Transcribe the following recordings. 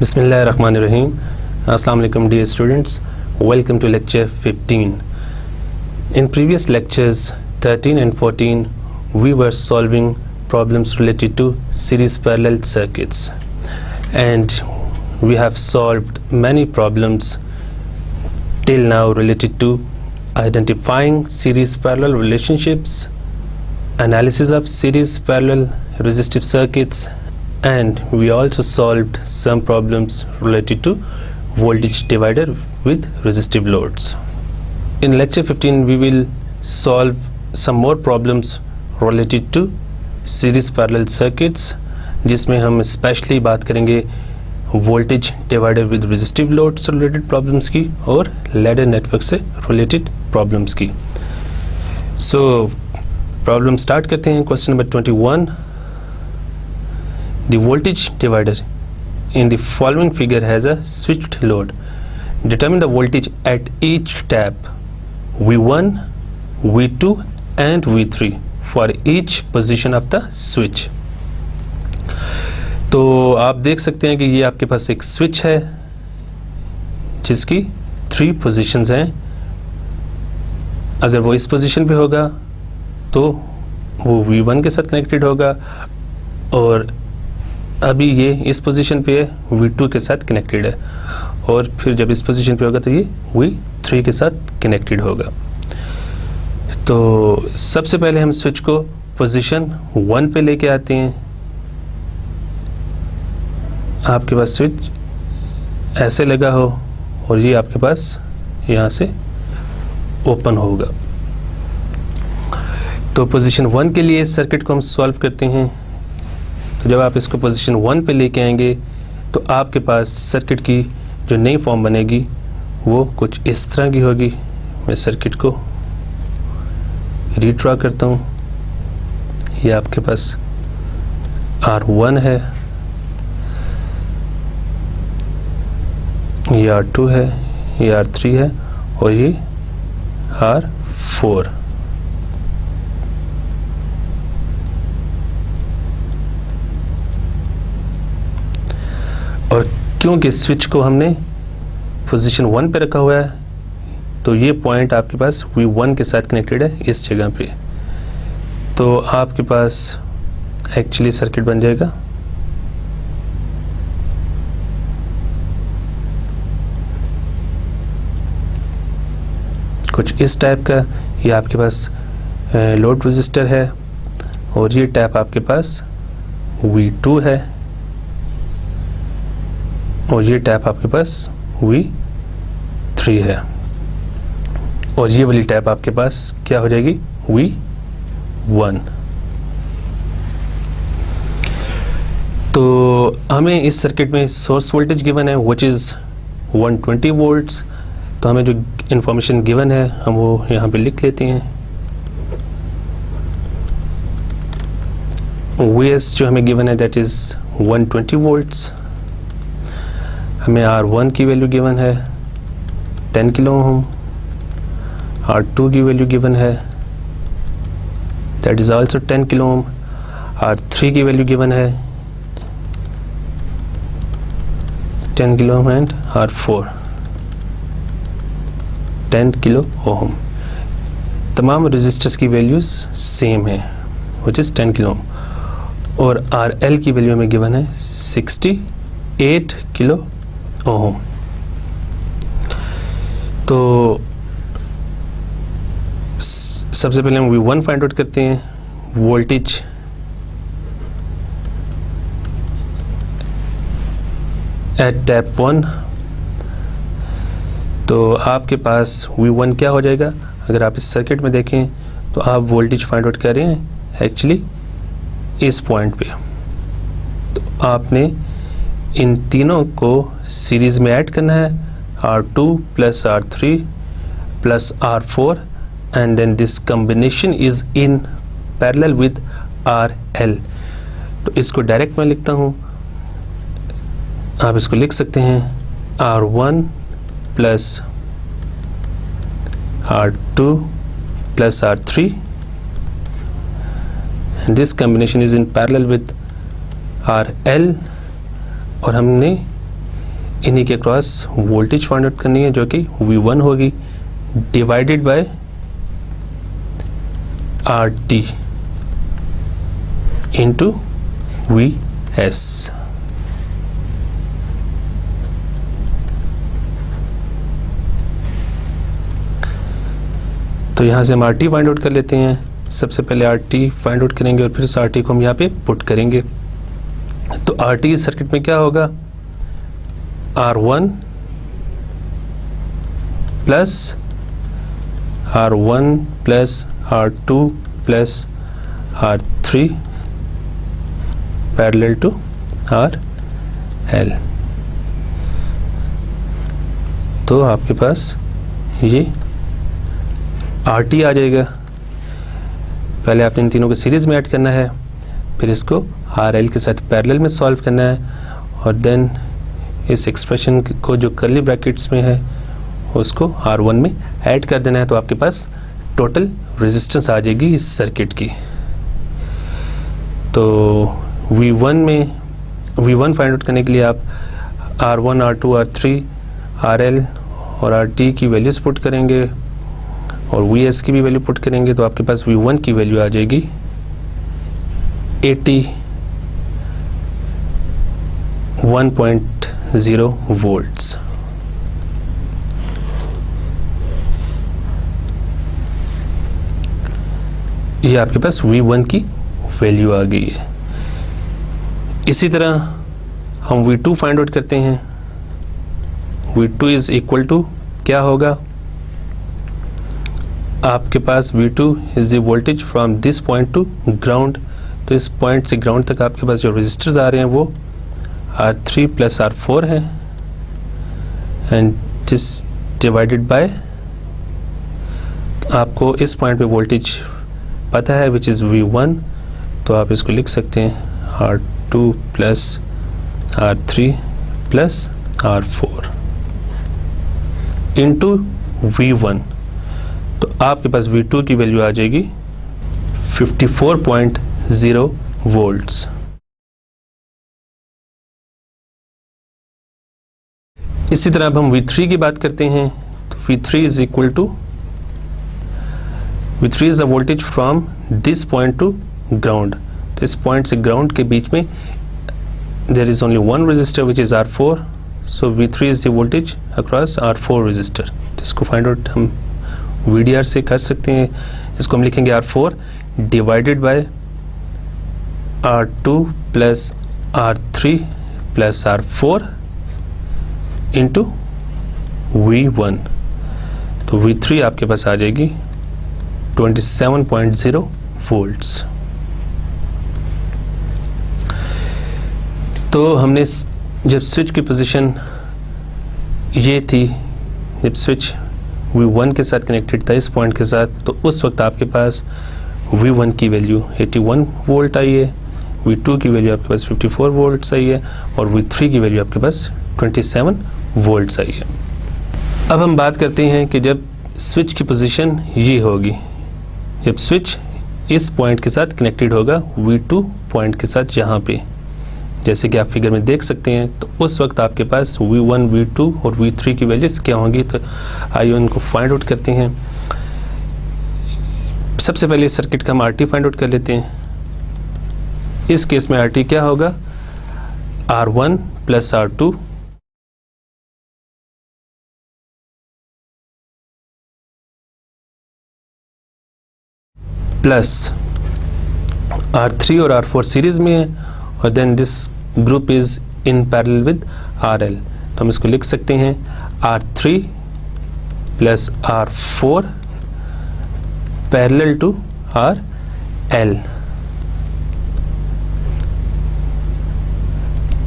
Bismillahirrahmanirrahim. Assalamu alaikum dear students. Welcome to lecture 15. In previous lectures 13 and 14 we were solving problems related to series parallel circuits, and we have solved many problems till now related to identifying series parallel relationships, analysis of series parallel resistive circuits, and we also solved some problems related to voltage divider with resistive loads. In lecture 15 we will solve some more problems related to series parallel circuits, जिसमें हम specially बात करेंगे voltage divider with resistive load से related problems की और ladder network से related problems की. So problem start करते हैं. Question number 21. The voltage divider in the following figure has a switched load. Determine the voltage at each tap V1, V2 and V3 for each position of the switch. तो आप देख सकते हैं कि ये आपके पास एक स्विच है जिसकी 3 पोजीशंस हैं. अगर वो इस पोजीशन पे होगा तो वो V1 के साथ कनेक्टेड होगा, और अभी ये इस पोजीशन पे है V2 के साथ कनेक्टेड है, और फिर जब इस पोजीशन पे होगा तो ये V3 के साथ कनेक्टेड होगा. तो सबसे पहले हम स्विच को पोजीशन 1 पे लेके आते हैं. आपके पास स्विच ऐसे लगा हो और ये आपके पास यहाँ से ओपन होगा. तो पोजीशन 1 के लिए सर्किट को हम सॉल्व करते हैं. तो जब आप इसको पोजीशन 1 पे लेके आएंगे तो आपके पास सर्किट की जो नई फॉर्म बनेगी वो कुछ इस तरह की होगी. मैं सर्किट को रीड्रॉ करता हूँ. ये आपके पास R1 है, ये R2 है, ये R3 है और ये R4. और क्योंकि स्विच को हमने पोजीशन 1 पे रखा हुआ है तो ये पॉइंट आपके पास V1 के साथ कनेक्टेड है इस जगह पे. तो आपके पास एक्चुअली सर्किट बन जाएगा कुछ इस टाइप का. ये आपके पास लोड रेजिस्टर है और ये टैप आपके पास V2 है और ये टैप आपके पास V3 है, और ये वाली टैप आपके पास क्या हो जाएगी V1. तो हमें इस सर्किट में सोर्स वोल्टेज गिवन है व्हिच इज 120 वोल्ट्स. तो हमें जो इंफॉर्मेशन गिवन है हम वो यहाँ पे लिख लेते हैं. Vs जो हमें गिवन है दैट इज 120 वोल्ट्स. हमें R1 की वैल्यू गिवन है 10 किलो ओम, R2 की वैल्यू गिवन है that is also 10 kilo ohm, R3 की वैल्यू गिवन है 10 kilo ohm and R4 10 kilo ohm. तमाम रेजिस्टर्स की वैल्यूज सेम है व्हिच इज 10 किलो ओम, और RL की वैल्यू हमें गिवन है 68 किलो ओम. तो सबसे पहले हम V1 फाइंड आउट करते हैं. Voltage at tap 1. तो आपके पास V1 क्या हो जाएगा, अगर आप इस सर्किट में देखें तो आप वोल्टेज फाइंड आउट कर रहे हैं एक्चुअली इस पॉइंट पे. तो आपने इन तीनों को सीरीज में ऐड करना है, R2 plus R3 plus R4, and then this combination is in parallel with RL. तो इसको डायरेक्ट मैं लिखता हूँ. आप इसको लिख सकते हैं R1 plus R2 plus R3, this combination is in parallel with RL. और हमने इन्हीं के क्रॉस वोल्टेज फाइंड आउट करनी है जो कि V1 होगी divided by RT into VS। तो यहाँ से हम RT फाइंड आउट कर लेते हैं। सबसे पहले RT फाइंड आउट करेंगे और फिर उस RT को हम यहाँ पे पुट करेंगे। तो RT इस सर्किट में क्या होगा, R1 plus R1 plus R2 plus R3 parallel to RL। तो आपके पास ये RT आ जाएगा। पहले आपने इन तीनों को सीरीज में ऐड करना है, फिर इसको RL के साथ पैरेलल में सॉल्व करना है और देन इस एक्सप्रेशन को जो कर्ली ब्रैकेट्स में है उसको R1 में ऐड कर देना है। तो आपके पास टोटल रेजिस्टेंस आ जाएगी इस सर्किट की। तो V1 फाइंड आउट करने के लिए आप R1, R2, R3, RL और RT की वैल्यूज पुट करेंगे और VS की भी वैल्यू पुट करेंगे। तो आपके पास V1 की वैल्यू आ जाएगी 81.0 वोल्ट्स। ये आपके पास V1 की वैल्यू आ गई है। इसी तरह हम V2 फाइंड आउट करते हैं। V2 इज इक्वल टू क्या होगा, आपके पास V2 is the voltage from this point to ground. तो इस पॉइंट से ग्राउंड तक आपके पास जो रेजिस्टर्स आ रहे हैं वो R3 प्लस R4 है एंड दिस डिवाइडेड बाय, आपको इस पॉइंट पे वोल्टेज पता है विच इज़ V1। तो आप इसको लिख सकते हैं R2 plus R3 plus R4 into V1। तो आपके पास V2 की वैल्यू आ जाएगी 54.0 वोल्ट्स। इसी तरह अब हम V3 की बात करते हैं। तो V3 is equal to, V3 is the voltage from this point to ground. तो इस पॉइंट से ग्राउंड के बीच में there is only one resistor which is R4। So V3 is the voltage across R4 resistor. इसको find out हम VDR से कर सकते हैं। इसको हम लिखेंगे R4 divided by R2 plus R3 plus R4 into V1। तो V3 आपके पास आ जाएगी 27.0 वोल्ट्स। तो हमने जब स्विच की पोजीशन ये थी, जब स्विच V1 के साथ कनेक्टेड था इस पॉइंट के साथ, तो उस वक्त आपके पास V1 की वैल्यू 81 वोल्ट आई है, V2 की वैल्यू आपके पास 54 वोल्ट्स आई है और V3 की वैल्यू आपके पास 27 वोल्ट्स आई है। अब हम बात करते हैं कि जब स्विच की पोजीशन ये होगी, जब स्विच इस पॉइंट के साथ कनेक्टेड होगा V2 पॉइंट के साथ यहाँ पे, जैसे कि आप फिगर में देख सकते हैं, तो उस वक्त आपके पास V1, V2 और V3 की वैल्यूज क्या होंगी। तो आइए उनको फाइंड आउट करते हैं। सबसे पहले इस सर्किट का हम RT फाइंड आउट कर लेते हैं। इस केस में RT क्या होगा, R1 plus R2 plus R3 और R4 सीरीज में है और then this group is in parallel with RL। तो हम इसको लिख सकते हैं R3 plus R4 parallel to RL।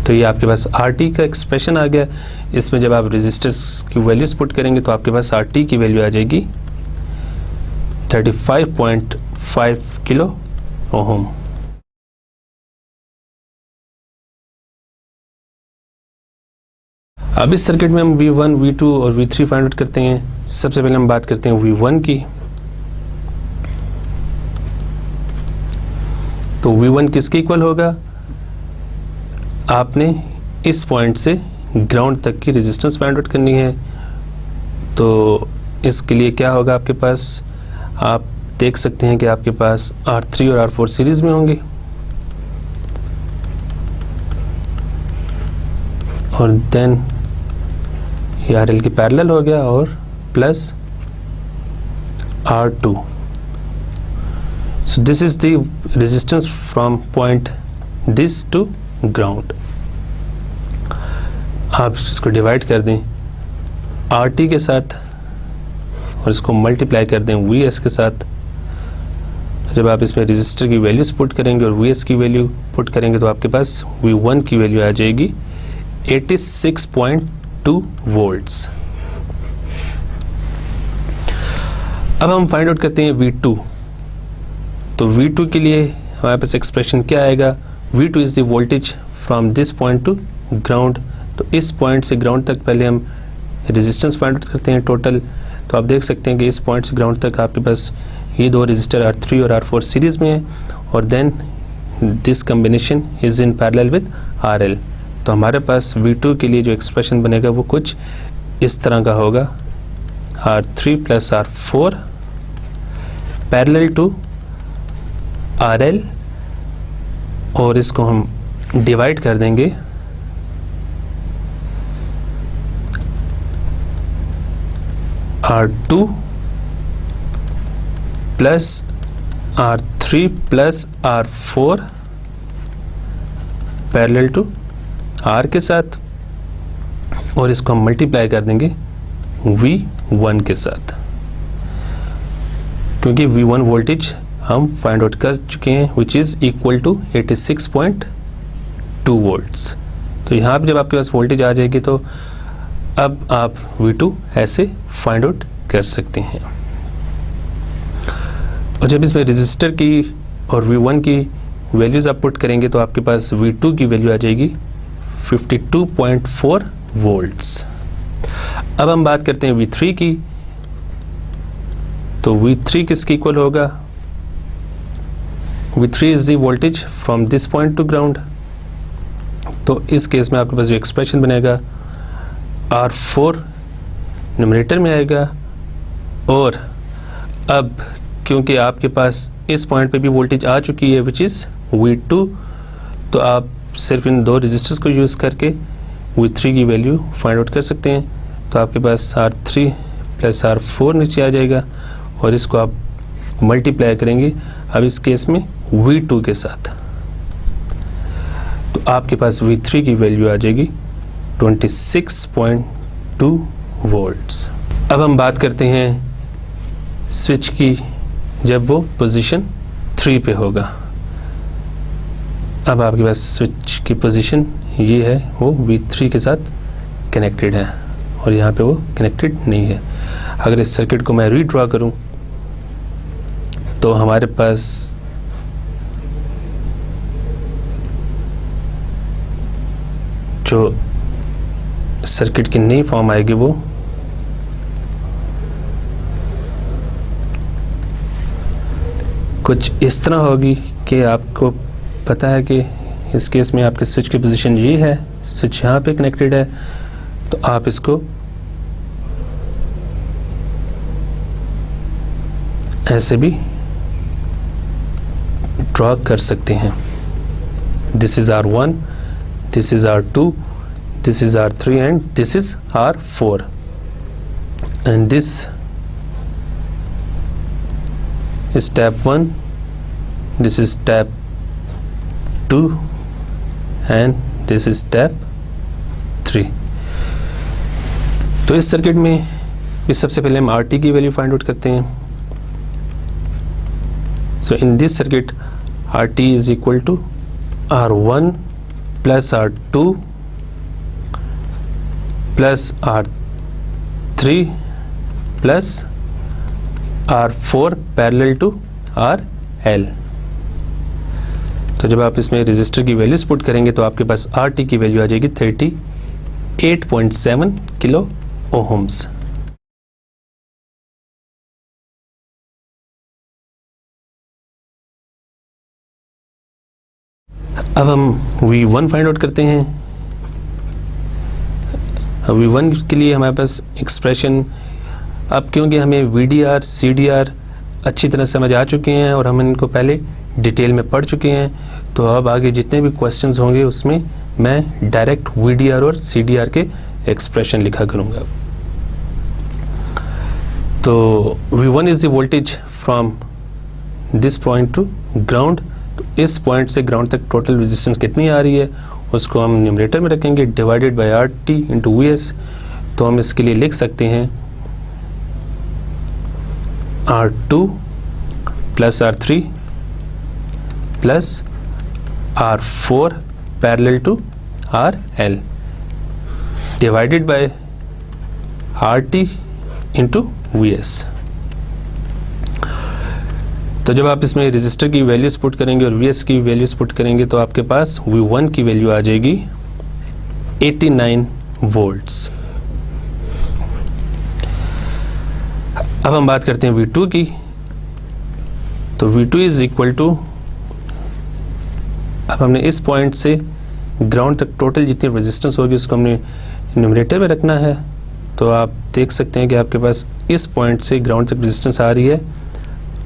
तो ये आपके पास RT का एक्सप्रेशन आ गया। इसमें जब आप रेजिस्टर्स की वैल्यूज पुट करेंगे तो आपके पास RT की वैल्यू आ जाएगी 35.5 किलो ओम। अब इस सर्किट में हम V1, V2 और V3 फाइंड आउट करते हैं। सबसे पहले हम बात करते हैं V1 की। तो V1 किसके इक्वल होगा, आपने इस पॉइंट से ग्राउंड तक की रेजिस्टेंस फाइंड आउट करनी है। तो इसके लिए क्या होगा आपके पास, आप देख सकते हैं कि आपके पास R3 और R4 सीरीज में होंगे और देन ये RL के पैरेलल हो गया और plus R2। So this is the resistance from point this to ground। आप इसको डिवाइड कर दें RT के साथ और इसको मल्टीप्लाई कर दें VS के साथ। जब आप इसमें रेजिस्टर की वैल्यूज पुट करेंगे और VS की वैल्यू पुट करेंगे तो आपके पास V1 की वैल्यू आ जाएगी 86.2 वोल्ट्स। अब हम फाइंड आउट करते हैं V2। तो V2 के लिए हमारे पास एक्सप्रेशन क्या आएगा, V2 is the voltage from this point to ground. तो इस पॉइंट से ग्राउंड तक पहले हम रेजिस्टेंस फाइंड आउट करते हैं टोटल। तो आप देख सकते हैं कि इस पॉइंट से ग्राउंड तक आपके पास ये दो रेजिस्टर R3 और R4 सीरीज में है और then this combination is in parallel with RL। तो हमारे पास V2 के लिए जो एक्सप्रेशन बनेगा वो कुछ इस तरह का होगा, R3 plus R4 parallel to RL और इसको हम डिवाइड कर देंगे R2 plus R3 plus R4 parallel to R के साथ और इसको हम मल्टीप्लाई कर देंगे V1 के साथ, क्योंकि V1 वोल्टेज हम फाइंड आउट कर चुके हैं which is equal to 86.2 volts. तो यहाँ पे जब आपके पास वोल्टेज आ जाएगी तो अब आप V2 ऐसे फाइंड आउट कर सकते हैं। और जब इसमें रेजिस्टर की और V1 की वैल्यूज़ आप पुट करेंगे तो आपके पास V2 की वैल्यू आ जाएगी 52.4 वोल्ट्स। अब हम बात करते हैं V3 की। तो V3 किसके इक्वल होगा, V3 is the voltage from this point to ground. तो इस केस में आपके पास जो एक्सप्रेशन बनेगा R4 न्यूमरेटर में आएगा और अब क्योंकि आपके पास इस पॉइंट पे भी वोल्टेज आ चुकी है विच इज़ V2, तो आप सिर्फ इन दो रेजिस्टर्स को यूज़ करके V3 की वैल्यू फाइंड आउट कर सकते हैं। तो आपके पास R3 प्लस R4 नीचे आ जाएगा और इसको आप मल्टीप्लाई करेंगे अब इस केस में V2 के साथ, तो आपके पास V3 की वैल्यू आ जाएगी 26.2 वोल्ट्स। अब हम बात करते हैं स्विच की जब वो पोजीशन 3 पे होगा। अब आपके पास स्विच की पोजीशन ये है, वो V3 के साथ कनेक्टेड है और यहाँ पे वो कनेक्टेड नहीं है। अगर इस सर्किट को मैं रीड्रॉ करूँ तो हमारे पास जो सर्किट की नई फॉर्म आएगी वो कुछ इस तरह होगी कि आपको पता है कि इस केस में आपके स्विच की पोजीशन ये है, स्विच यहाँ पे कनेक्टेड है, तो आप इसको ऐसे भी ड्रॉ कर सकते हैं। This is R1, this is R2, this is R3 and this is R4 and this is step 1, this is step 2 and this is step 3। तो इस सर्किट में इस सबसे पहले हम RT की वैल्यू फाइंड आउट करते हैं। So in this circuit RT is equal to R1 plus R2 plus R3 plus R4 parallel to RL। तो जब आप इसमें रेजिस्टर की वैल्यूज पुट करेंगे तो आपके पास RT की वैल्यू आ जाएगी 38.7 किलो ओहम्स। अब हम V1 फाइंड आउट करते हैं। V1 के लिए हमारे पास एक्सप्रेशन, अब क्योंकि हमें VDR CDR अच्छी तरह समझ आ चुके हैं और हम इनको पहले डिटेल में पढ़ चुके हैं, तो अब आगे जितने भी क्वेश्चंस होंगे उसमें मैं डायरेक्ट VDR और CDR के एक्सप्रेशन लिखा करूँगा। तो V1 is the voltage from this point to ground, तो इस पॉइंट से ग्राउंड तक टोटल रेजिस्टेंस कितनी आ रही है उसको हम न्यूमरेटर में रखेंगे, divided by RT into VS। तो हम इसके लिए लिख सकते हैं R2 plus R3 plus R4 parallel to RL divided by RT into VS। तो जब आप इसमें रेजिस्टर की वैल्यूज पुट करेंगे और VS की वैल्यूज पुट करेंगे तो आपके पास V1 की वैल्यू आ जाएगी 89 वोल्ट्स। अब हम बात करते हैं V2 की। तो V2 इज इक्वल टू, अब हमने इस पॉइंट से ग्राउंड तक टोटल जितनी रेजिस्टेंस होगी उसको हमने न्यूमरेटर में रखना है। तो आप देख सकते हैं कि आपके पास इस पॉइंट से ग्राउंड तक रेजिस्टेंस आ रही है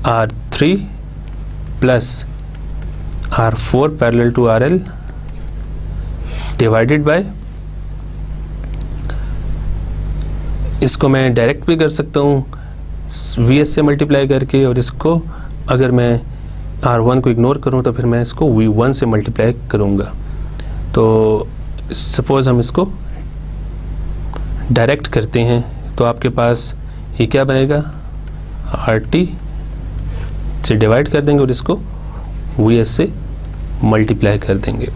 R3 plus R4 parallel to RL divided by, इसको मैं डायरेक्ट भी कर सकता हूँ VS से मल्टीप्लाई करके, और इसको अगर मैं R1 को इग्नोर करूँ तो फिर मैं इसको V1 से मल्टीप्लाई करूँगा। तो सपोज़ हम इसको डायरेक्ट करते हैं तो आपके पास ये क्या बनेगा, RT से डिवाइड कर देंगे और इसको VS से मल्टीप्लाई कर देंगे।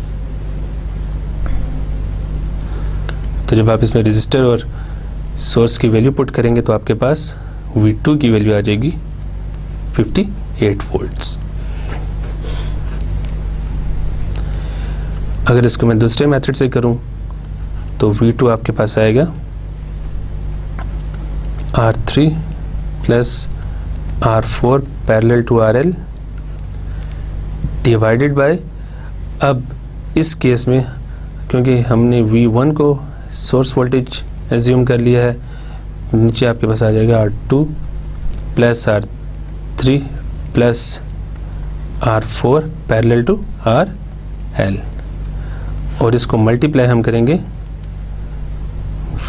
तो जब आप इसमें रेजिस्टर और सोर्स की वैल्यू पुट करेंगे तो आपके पास V2 की वैल्यू आ जाएगी 58 वोल्ट्स। अगर इसको मैं दूसरे मेथड से करूं तो V2 आपके पास आएगा R3 plus R4 parallel to RL divided by, अब इस केस में क्योंकि हमने V1 को सोर्स वोल्टेज एज्यूम कर लिया है, नीचे आपके पास आ जाएगा R2 plus R3 plus R4 parallel to RL, और इसको मल्टीप्लाई हम करेंगे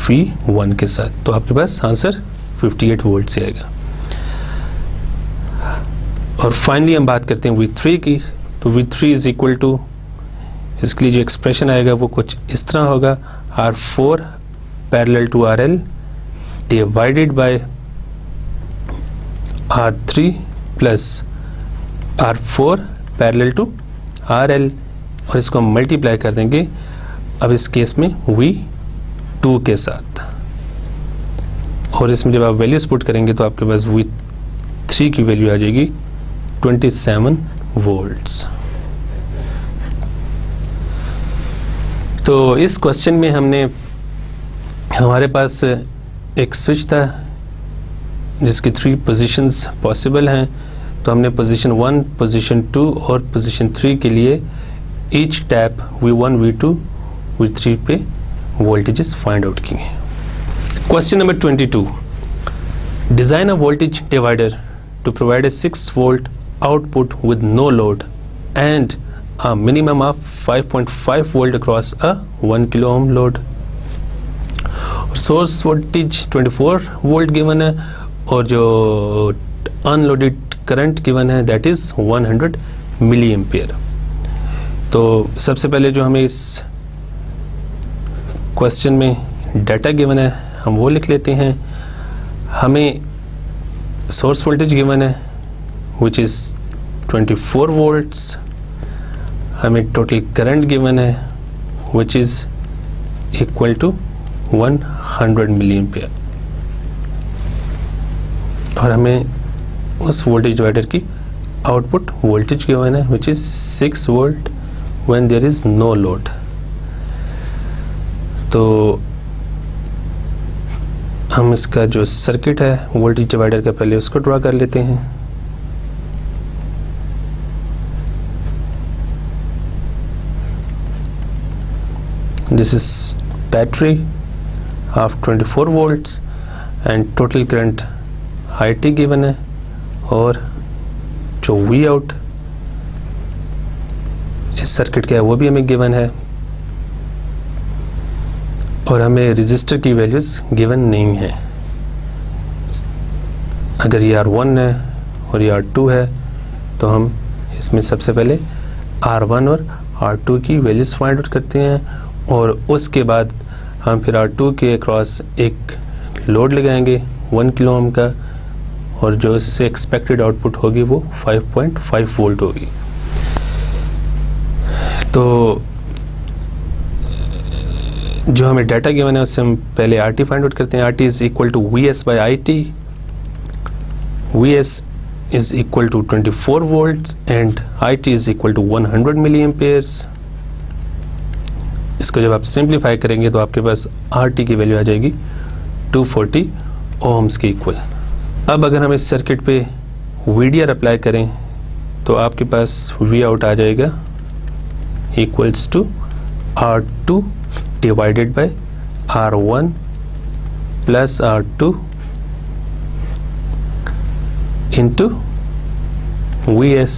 V1 के साथ, तो आपके पास आंसर 58 वोल्ट से आएगा। और फाइनली हम बात करते हैं V3 की। तो V3 इज इक्वल टू, इसके लिए जो एक्सप्रेशन आएगा वो कुछ इस तरह होगा, R4 parallel to RL divided by R3 plus R4 parallel to RL, और इसको हम मल्टीप्लाई कर देंगे अब इस केस में V2 के साथ, और इसमें जब आप वैल्यूज पुट करेंगे तो आपके पास V3 की वैल्यू आ जाएगी 27 वोल्ट्स। तो इस क्वेश्चन में हमारे पास एक स्विच था जिसकी 3 पोजीशंस पॉसिबल हैं, तो हमने पोजीशन 1, पोजीशन 2 और पोजीशन 3 के लिए each tap V1, V2, V3 पे वोल्टेजेस फाइंड आउट किए हैं। Question number 22, design a voltage divider to provide a 6 volt output with no load and a minimum of 5.5 volt across a 1 kilo ohm load. Source voltage 24 volt given है और जो unloaded current given है that is 100 milli ampere. तो सबसे पहले जो हमें इस क्वेश्चन में डाटा गिवन है हम वो लिख लेते हैं। हमें सोर्स वोल्टेज गिवन है विच इज़ 24 वोल्ट्स, हमें टोटल करंट गिवन है which is equal to 100 milli ampere, और हमें उस वोल्टेज डिवाइडर की आउटपुट वोल्टेज गिवन है which is 6 volt when there is no load. तो हम इसका जो सर्किट है वोल्टेज डिवाइडर का पहले उसको ड्रा कर लेते हैं। This is battery, of 24 volts and total current IT given है, और जो वी आउट इस सर्किट का है वो भी हमें गिवन है, और हमें रजिस्टर की वैल्यूज गिवन नहीं है। अगर ये R1 है और ये R2 है तो हम इसमें सबसे पहले R1 और R2 की वैल्यूज फाइंड आउट करते हैं, और उसके बाद हम फिर R2 के अक्रॉस एक लोड लगाएंगे 1 किलो ओम का, और जो इससे एक्सपेक्टेड आउटपुट होगी वो 5.5 वोल्ट होगी। तो जो हमें डाटा गिवन है उससे हम पहले RT फाइंड आउट करते हैं। RT is equal to VS by IT। VS is equal to 24 volts and IT is equal to 100 milli amperes. इसको जब आप सिंप्लीफाई करेंगे तो आपके पास RT की वैल्यू आ जाएगी 240 ओम्स के इक्वल। अब अगर हम इस सर्किट पे VDR अप्लाई करें तो आपके पास V आउट आ जाएगा equals to R2 divided by R1 plus R2 into VS,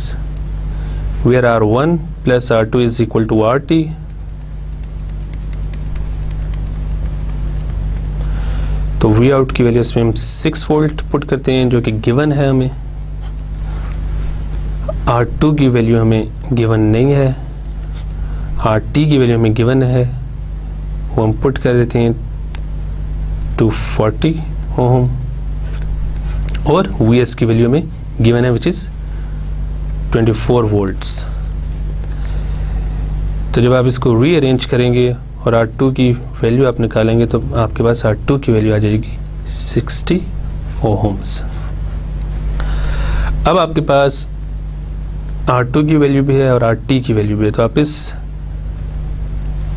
where R1 plus R2 is equal to RT। तो V आउट की वैल्यू इसमें हम 6 वोल्ट पुट करते हैं जो कि गिवन है हमें। R2 की वैल्यू हमें गिवन नहीं है, RT की वैल्यू हमें गिवन है, वो हम पुट कर देते हैं 240 ओम, और VS की वैल्यू में गिवन है विच इज 24 वोल्ट्स। तो जब आप इसको रीअरेंज करेंगे और R2 की वैल्यू आप निकालेंगे तो आपके पास R2 की वैल्यू आ जाएगी 60 ओम्स। अब आपके पास R2 की वैल्यू भी है और RT की वैल्यू भी है, तो आप इस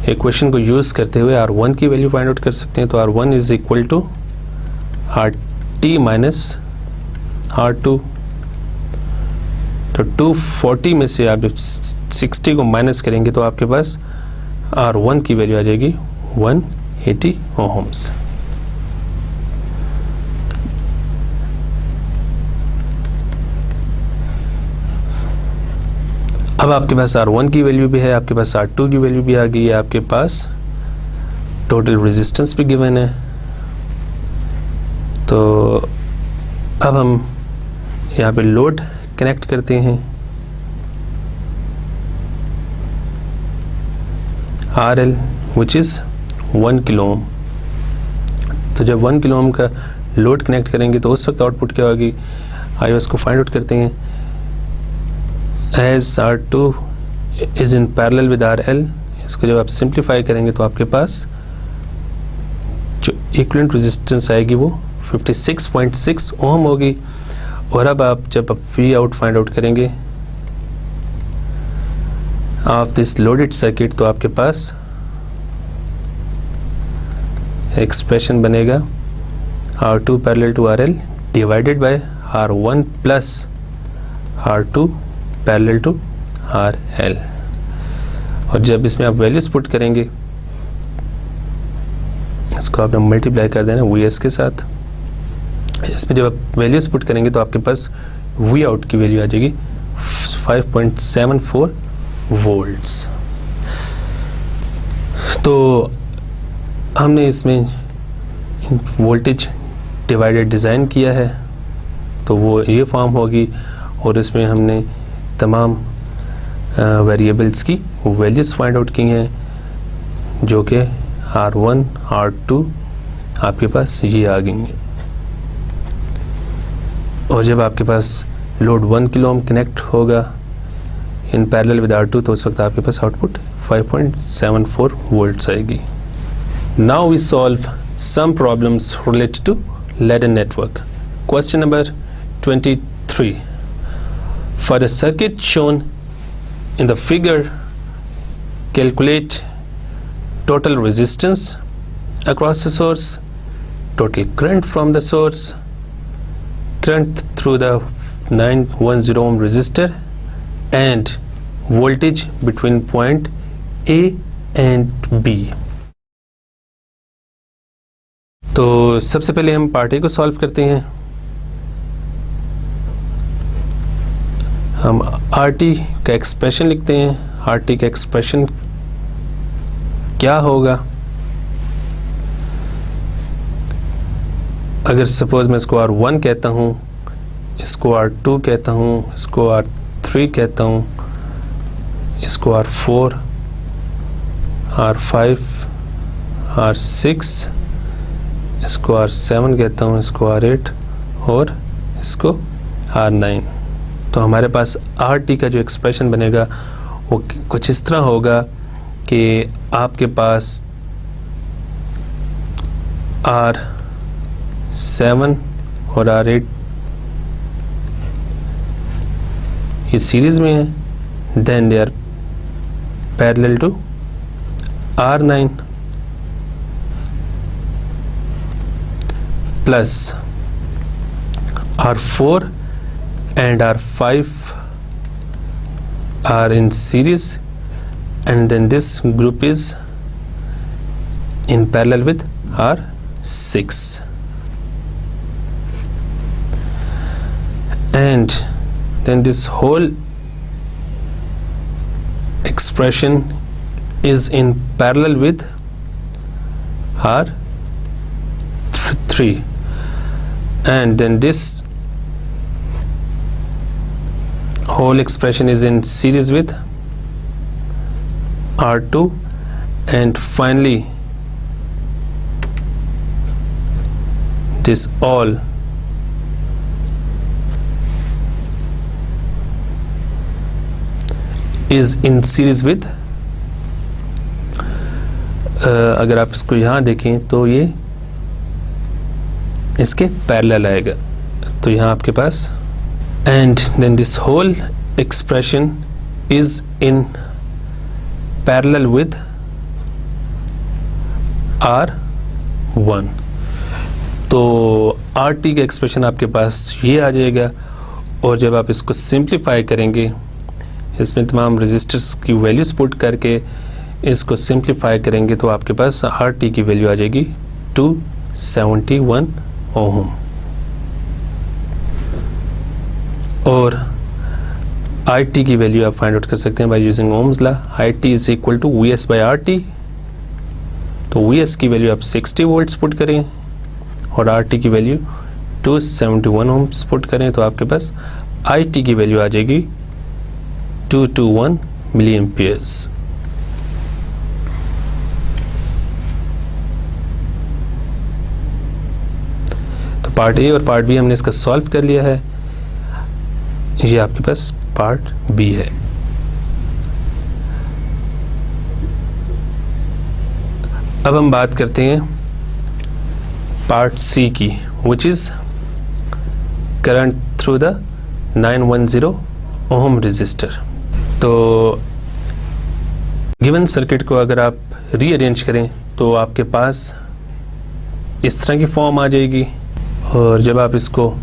इक्वेशन को यूज़ करते हुए R1 की वैल्यू फाइंड आउट कर सकते हैं। तो R1 is equal to RT minus R2। तो 240 में से आप 60 को माइनस करेंगे तो आपके पास R1 की वैल्यू आ जाएगी 180 ओम्स। अब आपके पास R1 की वैल्यू भी है, आपके पास R2 की वैल्यू भी आ गई है, आपके पास टोटल रेजिस्टेंस भी गिवन है। तो अब हम यहाँ पे लोड कनेक्ट करते हैं, RL which is 1 kilo ohm. तो जब 1 किलो ओम का लोड कनेक्ट करेंगे तो उस वक्त आउटपुट क्या होगी, आइए उसको फाइंड आउट करते हैं। As R2 is in parallel with RL, इसको जब आप सिंप्लीफाई करेंगे तो आपके पास जो इक्विवेलेंट रेजिस्टेंस आएगी वो 56.6 ओम होगी। और अब आप जब V आउट फाइंड आउट करेंगे ऑफ दिस लोडेड सर्किट तो आपके पास एक्सप्रेशन बनेगा R2 parallel to RL divided by R1 plus R2 parallel to RL। और जब इसमें आप वैल्यूज पुट करेंगे, इसको आपने मल्टीप्लाई कर देना VS के साथ, इसमें जब आप वैल्यूज पुट करेंगे तो आपके पास V आउट की वैल्यू आ जाएगी 5.74 वोल्ट्स। तो हमने इसमें वोल्टेज डिवाइडर डिज़ाइन किया है, तो वो ये फॉर्म होगी, और इसमें हमने तमाम वेरिएबल्स की वैल्यूज फाइंड आउट की हैं, जो कि R1 R2 आपके पास ये आ गई हैं। और जब आपके पास लोड 1 किलो ओम कनेक्ट होगा इन पैरेलल विद R2 तो उस वक्त आपके पास आउटपुट 5.74 वोल्ट्स आएगी। Now we solve some problems related to ladder network. Question number 23। For the circuit shown in the figure, calculate total resistance across the source, total current from the source, current through the 910 ohm resistor, and voltage between point A and B. तो सबसे पहले हम part A को solve करते हैं। हम R T का expression लिखते हैं। आर टी का एक्सप्रेशन क्या होगा? अगर सपोज मैं इसको R1 कहता हूँ, इसको R2 कहता हूँ, इसको R3 कहता हूँ, इसको R4, R5, R6, इसको R7 कहता हूँ, इसको R8 और इसको R9। तो हमारे पास RT का जो एक्सप्रेशन बनेगा वो कुछ इस तरह होगा कि आपके पास R7 और R8 ये सीरीज में है, then they are parallel to R9 plus R4 and R5 are in series, and then this group is in parallel with R6, and then this whole expression is in parallel with R3, and then this whole expression is in series with R2, and finally this all is in series with अगर आप इसको यहाँ देखें तो ये इसके parallel आएगा। तो यहाँ आपके पास and then this whole expression is in parallel with R1। तो RT का एक्सप्रेशन आपके पास ये आ जाएगा, और जब आप इसको सिंप्लीफाई करेंगे, इसमें तमाम रेजिस्टर्स की वैल्यूज पुट करके इसको सिंप्लीफाई करेंगे, तो आपके पास RT की वैल्यू आ जाएगी 271 ओम। और IT की वैल्यू आप फाइंड आउट कर सकते हैं by using Ohm's law. IT is equal to VS by RT। तो VS की वैल्यू आप 60 वोल्ट्स पुट करें और RT की वैल्यू 271 ओम्स पुट करें, तो आपके पास IT की वैल्यू आ जाएगी 221 मिली एम्पियर्स। तो पार्ट ए और पार्ट बी हमने इसका सॉल्व कर लिया है। ये आपके पास पार्ट बी है। अब हम बात करते हैं पार्ट सी की, which is current through the 910 ohm resistor. तो गिवन सर्किट को अगर आप रीअरेंज करें तो आपके पास इस तरह की फॉर्म आ जाएगी, और जब आप इसको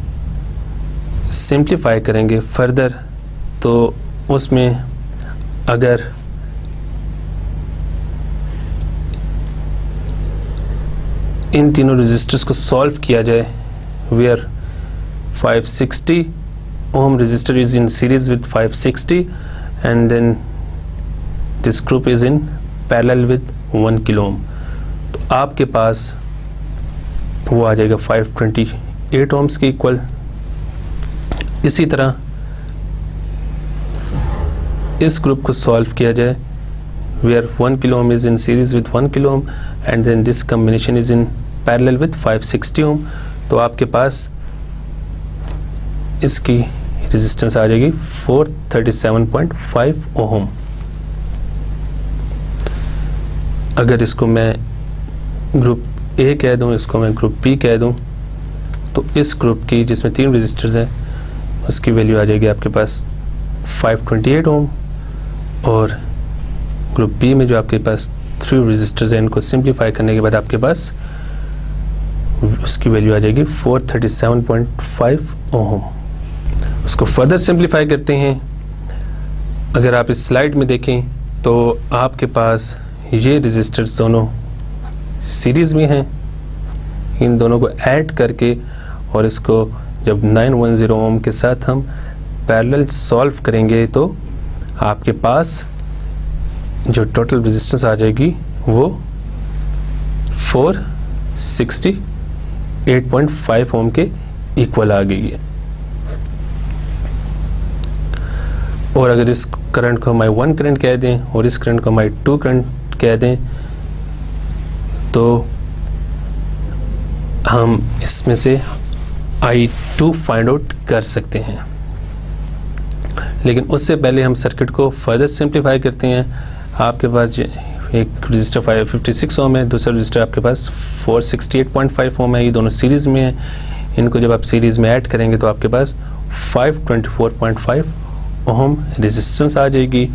सिंप्लीफाई करेंगे फर्दर तो उसमें अगर इन तीनों रेजिस्टर्स को सॉल्व किया जाए, where 560 ohm resistor is in series with 560 and then this group is in parallel with 1 kilo ohm, तो आपके पास वो आ जाएगा 528 ओम्स के इक्वल। इसी तरह इस ग्रुप को सॉल्व किया जाए, where 1 kilo ohm is in series with 1 kilo ohm and then this combination is in parallel with 560 ohm, तो आपके पास इसकी रेजिस्टेंस आ जाएगी 437.5 ओम। अगर इसको मैं ग्रुप ए कह दूं, इसको मैं ग्रुप बी कह दूं, तो इस ग्रुप की जिसमें 3 रेजिस्टर्स हैं उसकी वैल्यू आ जाएगी आपके पास 528 ओम, और ग्रुप बी में जो आपके पास 3 रेजिस्टर्स हैं इनको सिंप्लीफाई करने के बाद आपके पास उसकी वैल्यू आ जाएगी 437.5 ओम। उसको फर्दर सिंप्लीफाई करते हैं। अगर आप इस स्लाइड में देखें तो आपके पास ये रेजिस्टर्स दोनों सीरीज में हैं, इन दोनों को ऐड करके और इसको जब 910 ओम के साथ हम पैरेलल सॉल्व करेंगे तो आपके पास जो टोटल रेजिस्टेंस आ जाएगी वो 468.5 ओम के इक्वल आ गई है। और अगर इस करंट को हम I1 करंट कह दें और इस करंट को हम I2 करंट कह दें तो हम इसमें से I2 फाइंड आउट कर सकते हैं। लेकिन उससे पहले हम सर्किट को फर्दर सिंप्लीफाई करते हैं। आपके पास एक रजिस्टर 56 ओम है, दूसरा रजिस्टर आपके पास 468.5 ओम है, ये दोनों सीरीज में है। इनको जब आप सीरीज में ऐड करेंगे तो आपके पास 524.5 ओम रेजिस्टेंस आ जाएगी।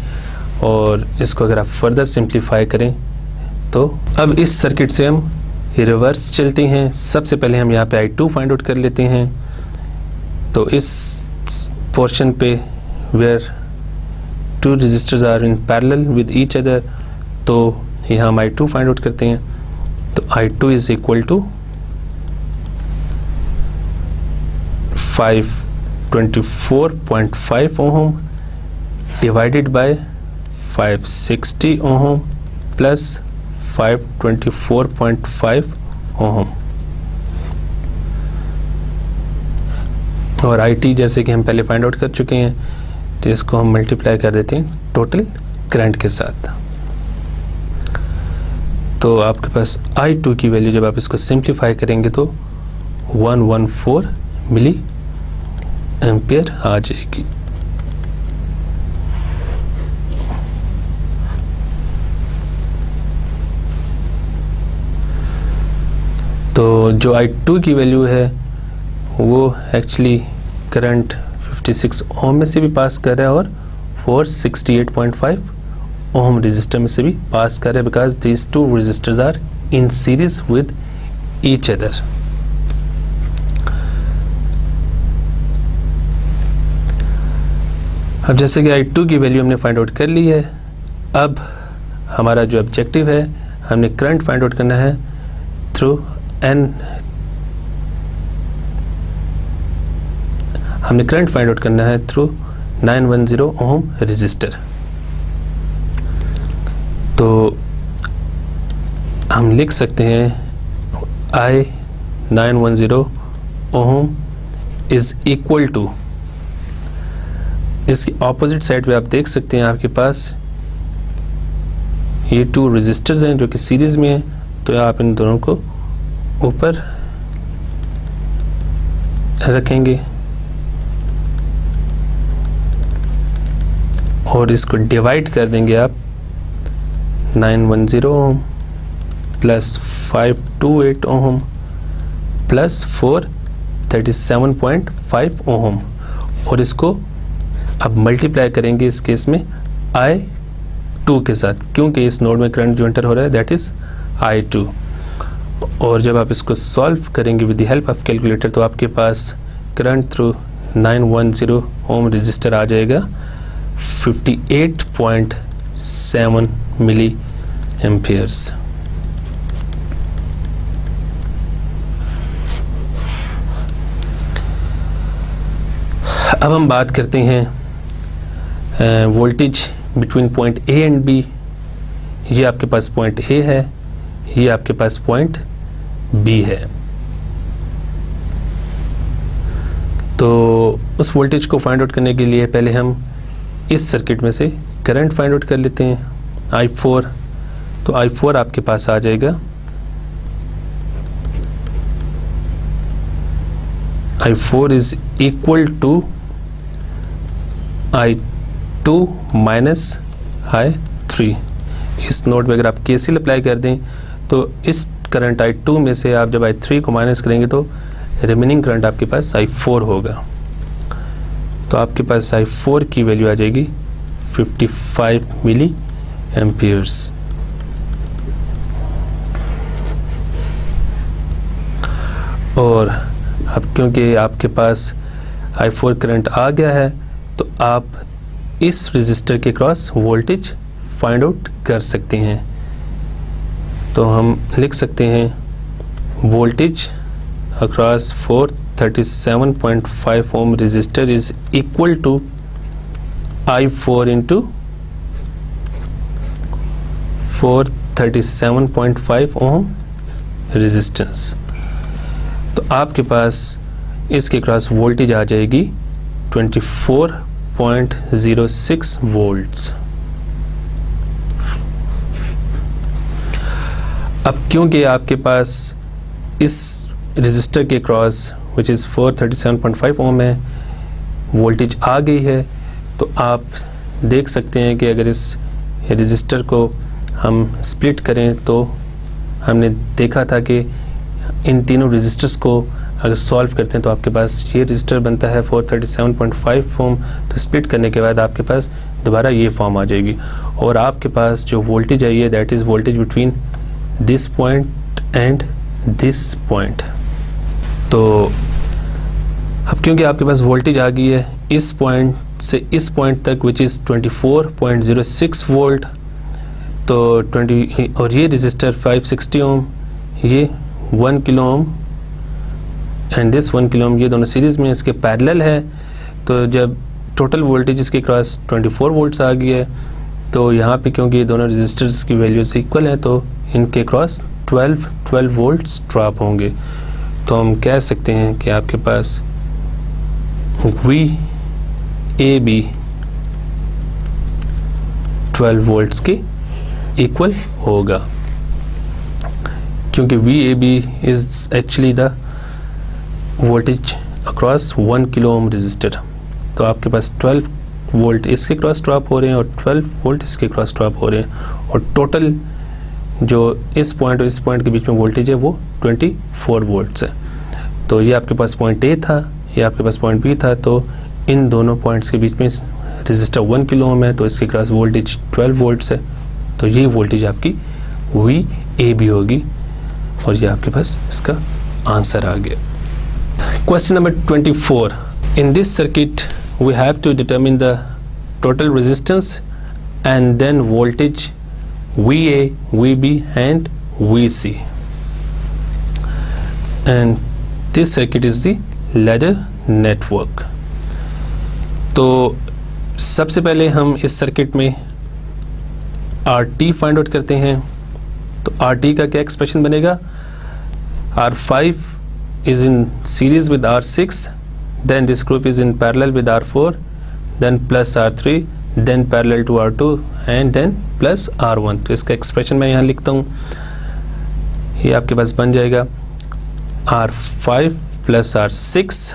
और इसको अगर आप फर्दर सिंप्लीफाई करें तो अब इस सर्किट से हम रिवर्स चलते हैं। सबसे पहले हम यहाँ पे I2 फाइंड आउट कर लेते हैं। तो इस पोर्शन पे where two resistors are in parallel with each other, तो यहाँ हम I2 फाइंड आउट करते हैं। तो I2 is equal to 524.5 ohm divided by 560 ohm plus 524.5 ohm. और IT जैसे कि हम पहले फाइंड आउट कर चुके हैं, तो इसको हम मल्टीप्लाई कर देते हैं टोटल करंट के साथ। तो आपके पास I2 की वैल्यू जब आप इसको सिंप्लीफाई करेंगे तो 114 मिली एम्पियर आ जाएगी। तो जो I2 की वैल्यू है वो एक्चुअली करंट 56 ओम में से भी पास कर रहा है और 468.5 ओम रेजिस्टर में से भी पास कर रहा है, because these two resistors are in series with each other. अब जैसे कि I2 की वैल्यू हमने फाइंड आउट कर ली है, अब हमारा जो ऑब्जेक्टिव है, हमने करंट फाइंड आउट करना है थ्रू हमने करंट फाइंड आउट करना है थ्रू 910 ओम रेजिस्टर। तो हम लिख सकते हैं I 910 ohm is equal to, इसकी ऑपोजिट साइड पे आप देख सकते हैं आपके पास ये टू रेजिस्टर्स हैं जो कि सीरीज में हैं। तो आप इन दोनों को ऊपर रखेंगे और इसको डिवाइड कर देंगे आप 910 ओम प्लस 528 ओम प्लस 437.5 ओम, और इसको अब मल्टीप्लाई करेंगे इस केस में I2 के साथ, क्योंकि इस नोड में करंट जो एंटर हो रहा है दैट इज I2। और जब आप इसको सॉल्व करेंगे with the help of calculator तो आपके पास करंट थ्रू 910 ओम रजिस्टर आ जाएगा 58.7 मिली एम्पियर्स। अब हम बात करते हैं voltage between point A and B। ये आपके पास पॉइंट A है, ये आपके पास पॉइंट B है। तो उस वोल्टेज को फाइंड आउट करने के लिए पहले हम इस सर्किट में से करंट फाइंड आउट कर लेते हैं I4। तो I4 आपके पास आ जाएगा I4 is equal to I2 minus I3। इस नोड में अगर आप KCL अप्लाई कर दें तो इस करंट I2 में से आप जब I3 को माइनस करेंगे तो रिमेनिंग करंट आपके पास I4 होगा। तो आपके पास I4 की वैल्यू आ जाएगी 55 मिली एम्पियर्स। और अब क्योंकि आपके पास I4 करंट आ गया है तो आप इस रेजिस्टर के क्रॉस वोल्टेज फाइंड आउट कर सकते हैं। तो हम लिख सकते हैं voltage across 437.5 ohm resistor is equal to I4 into 437.5 ohm resistance। तो आपके पास इसके क्रॉस वोल्टेज आ जाएगी 24.06 वोल्ट्स। अब क्योंकि आपके पास इस रेजिस्टर के क्रॉस विच इज़ 437.5 ओम है, वोल्टेज आ गई है, तो आप देख सकते हैं कि अगर इस रेजिस्टर को हम स्प्लिट करें तो हमने देखा था कि इन तीनों रेजिस्टर्स को अगर सॉल्व करते हैं तो आपके पास ये रेजिस्टर बनता है 437.5 ओम। तो स्प्लिट करने के बाद आपके पास दोबारा ये फॉर्म आ जाएगी और आपके पास जो वोल्टेज आई है that is voltage between this point and this point. तो अब क्योंकि आपके पास वोल्टेज आ गई है इस पॉइंट से इस पॉइंट तक विच इज़ 24.06 वोल्ट, तो 20 और ये रेजिस्टर 560 ओम, ये 1 kilo ohm and this 1 kilo ओम, ये दोनों सीरीज़ में इसके पैरेलल है। तो जब टोटल वोल्टेज इसके क्रॉस 24 वोल्ट्स आ गई है, तो यहाँ पे क्योंकि ये दोनों रेजिस्टर्स की वैल्यूज इक्वल है तो इनके क्रॉस 12 वोल्ट्स ड्रॉप होंगे। तो हम कह सकते हैं कि आपके पास VAB 12 वोल्ट्स के इक्वल होगा, क्योंकि VAB is actually the voltage across 1 kilo ohm resistor. तो आपके पास 12 वोल्ट इसके क्रॉस ड्रॉप हो रहे हैं और 12 वोल्ट इसके क्रॉस ड्रॉप हो रहे हैं, और टोटल जो इस पॉइंट और इस पॉइंट के बीच में वोल्टेज है वो 24 वोल्ट्स है। तो ये आपके पास पॉइंट ए था, ये आपके पास पॉइंट बी था, तो इन दोनों पॉइंट्स के बीच में रेजिस्टर 1 किलो ओम है तो इसके क्रॉस वोल्टेज 12 वोल्ट्स है। तो ये वोल्टेज आपकी VAB होगी और ये आपके पास इसका आंसर आ गया। Question number 24, in this circuit we have to determine the total resistance and then voltage VA, VB and VC, and this circuit is the ladder network। तो सबसे पहले हम इस सर्किट में RT फाइंड आउट करते हैं। तो RT का क्या एक्सप्रेशन बनेगा, R5 is in series with R6, then this group is in parallel with R4, then plus R3, then parallel to R2 and then plus R1। तो इसका expression मैं यहाँ लिखता हूँ, ये आपके पास बन जाएगा R5 plus R6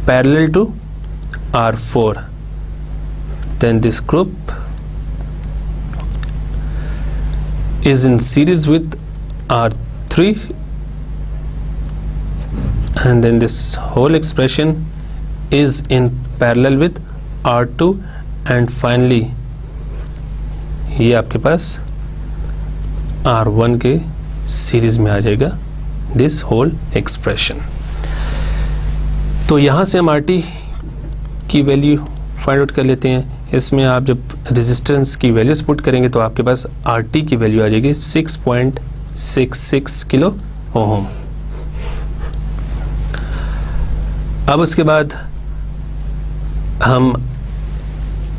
parallel to R4, then this group is in series with R3 and then this whole expression is in parallel with R2 and finally ये आपके पास R1 के सीरीज में आ जाएगा दिस होल एक्सप्रेशन। तो यहाँ से हम RT की वैल्यू फाइंड आउट कर लेते हैं। इसमें आप जब रेजिस्टेंस की वैल्यूज पुट करेंगे तो आपके पास RT की वैल्यू आ जाएगी 6.66 किलो ओम। अब उसके बाद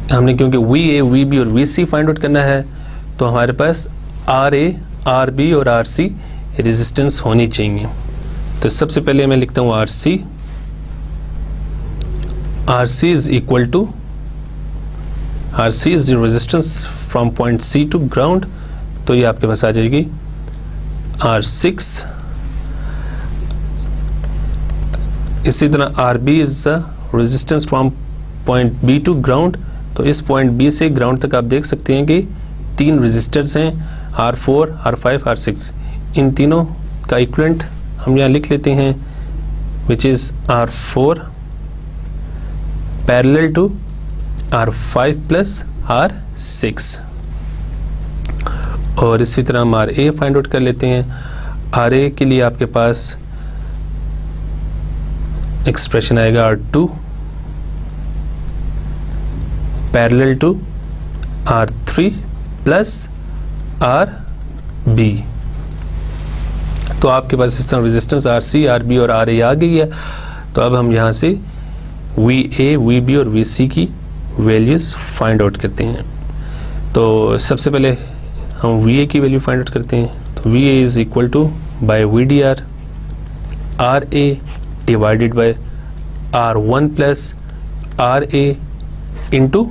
हमने क्योंकि VA, VB और VC फाइंड आउट करना है तो हमारे पास RA, RB और RC रेजिस्टेंस होनी चाहिए। तो सबसे पहले मैं लिखता हूँ RC is equal to, RC is the resistance from point C to ground. तो ये आपके पास आ जाएगी R6। इसी तरह RB is the resistance from point B to ground. तो इस पॉइंट B से ग्राउंड तक आप देख सकते हैं कि 3 रेजिस्टर्स हैं, R4, R5, R6। इन तीनों का इक्विवेलेंट हम यहाँ लिख लेते हैं which is R4 parallel to R5 plus R6। और इसी तरह हम RA फाइंड आउट कर लेते हैं। RA के लिए आपके पास एक्सप्रेशन आएगा R2 parallel to R3 plus RB। तो आपके पास इस तरह रेजिस्टेंस RC, RB और RA आ गई है। तो अब हम यहाँ से VA, VB और VC की वैल्यूज़ फाइंड आउट करते हैं। तो सबसे पहले हम VA की वैल्यू फाइंड आउट करते हैं। तो VA is equal to by VDR RA divided by R1 plus RA into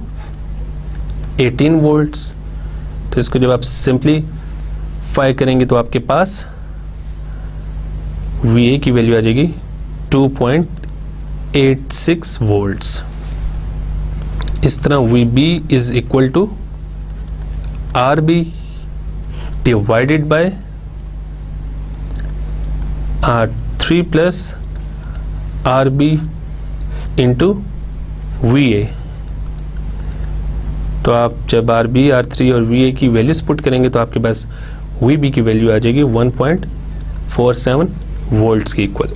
18 volts. तो इसको जब आप सिंप्लीफाई करेंगे तो आपके पास VA की वैल्यू आ जाएगी 2.86 वोल्ट्स। इस तरह VB is equal to RB divided by R3 plus RB into VA। तो आप जब RB, R3 और VA की वैल्यूज पुट करेंगे तो आपके पास VB की वैल्यू आ जाएगी 1.47 वोल्ट्स के इक्वल।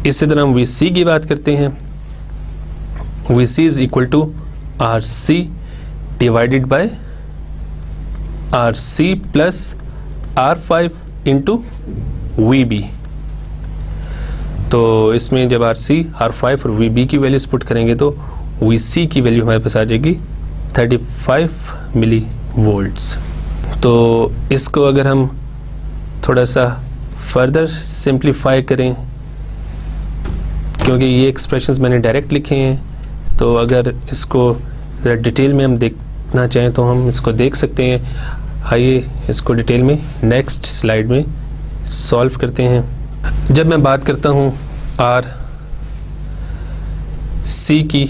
इसी तरह हम VC की बात करते हैं। VC is equal to RC divided by RC plus R5 into VB। तो इसमें जब RC, R5 और VB की वैल्यूज पुट करेंगे तो VC की वैल्यू हमारे पास आ जाएगी 35 मिली वोल्ट्स। तो इसको अगर हम थोड़ा सा फर्दर सिंप्लीफाई करें, क्योंकि ये एक्सप्रेशंस मैंने डायरेक्ट लिखे हैं, तो अगर इसको ज़रा डिटेल में हम देखना चाहें तो हम इसको देख सकते हैं। आइए इसको डिटेल में नेक्स्ट स्लाइड में सॉल्व करते हैं। जब मैं बात करता हूँ RC की,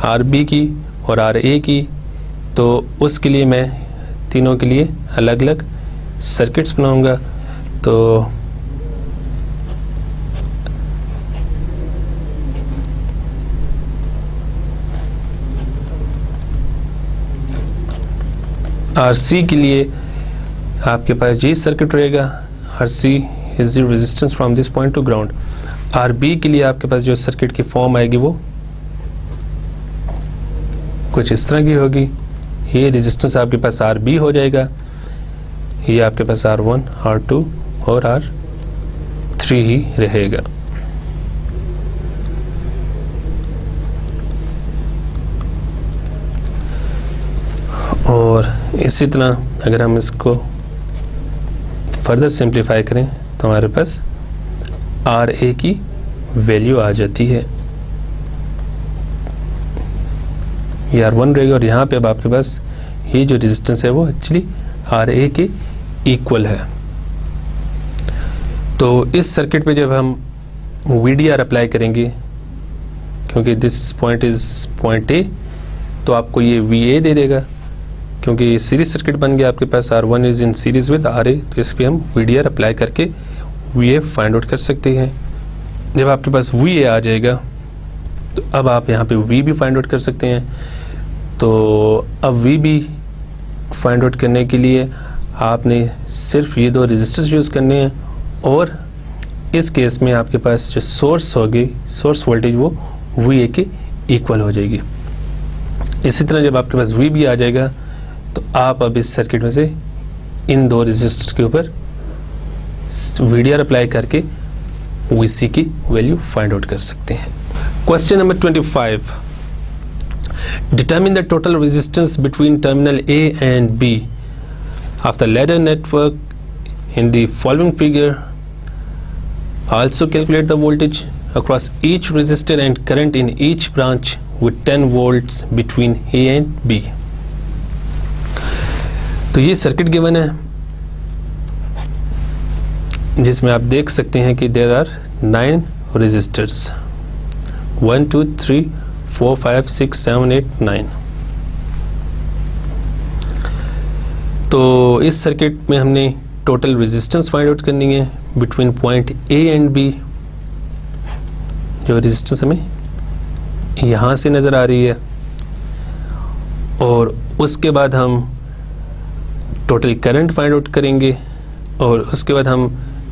RB की और RA की, तो उसके लिए मैं तीनों के लिए अलग अलग सर्किट्स बनाऊंगा। तो RC के लिए आपके पास ये सर्किट रहेगा। RC is the resistance from this point to ground. RB के लिए आपके पास जो सर्किट की फॉर्म आएगी वो कुछ इस तरह की होगी। ये रेजिस्टेंस आपके पास RB हो जाएगा, ये आपके पास R1, R2 और R3 ही रहेगा। और इसी तरह अगर हम इसको फर्दर सिंप्लीफाई करें तो हमारे पास RA की वैल्यू आ जाती है, ये R1 रहेगा। और यहाँ पे अब आपके पास ये जो रेजिस्टेंस है वो एक्चुअली RA के इक्वल है। तो इस सर्किट पे जब हम VDR अप्लाई करेंगे, क्योंकि this point is point A, तो आपको ये VA दे देगा, क्योंकि सीरीज सर्किट बन गया आपके पास R1 is in series with RA। तो इस पर हम VDR अप्लाई करके VA फाइंड आउट कर सकते हैं। जब आपके पास VA आ जाएगा तो अब आप यहाँ पे VB फाइंड आउट कर सकते हैं। तो अब VB फाइंड आउट करने के लिए आपने सिर्फ ये दो रेजिस्टर्स यूज़ करने हैं, और इस केस में आपके पास जो सोर्स होगी, सोर्स वोल्टेज वो VA के इक्वल हो जाएगी। इसी तरह जब आपके पास VB आ जाएगा तो आप अब इस सर्किट में से इन दो रेजिस्टर्स के ऊपर VDR अप्लाई करके VC की वैल्यू फाइंड आउट कर सकते हैं। Question number 25, determine the total resistance between terminal A and B of the ladder network in the following figure. Also calculate the voltage across each resistor and current in each branch with 10 volts between A and B. तो ये circuit given है जिसमें आप देख सकते हैं कि there are 9 resistors, 1 2 3 4 5 6 7 8 9। तो इस सर्किट में हमने टोटल रेजिस्टेंस फाइंड आउट करनी है between point A and B। जो रेजिस्टेंस हमें यहाँ से नज़र आ रही है, और उसके बाद हम टोटल करंट फाइंड आउट करेंगे, और उसके बाद हम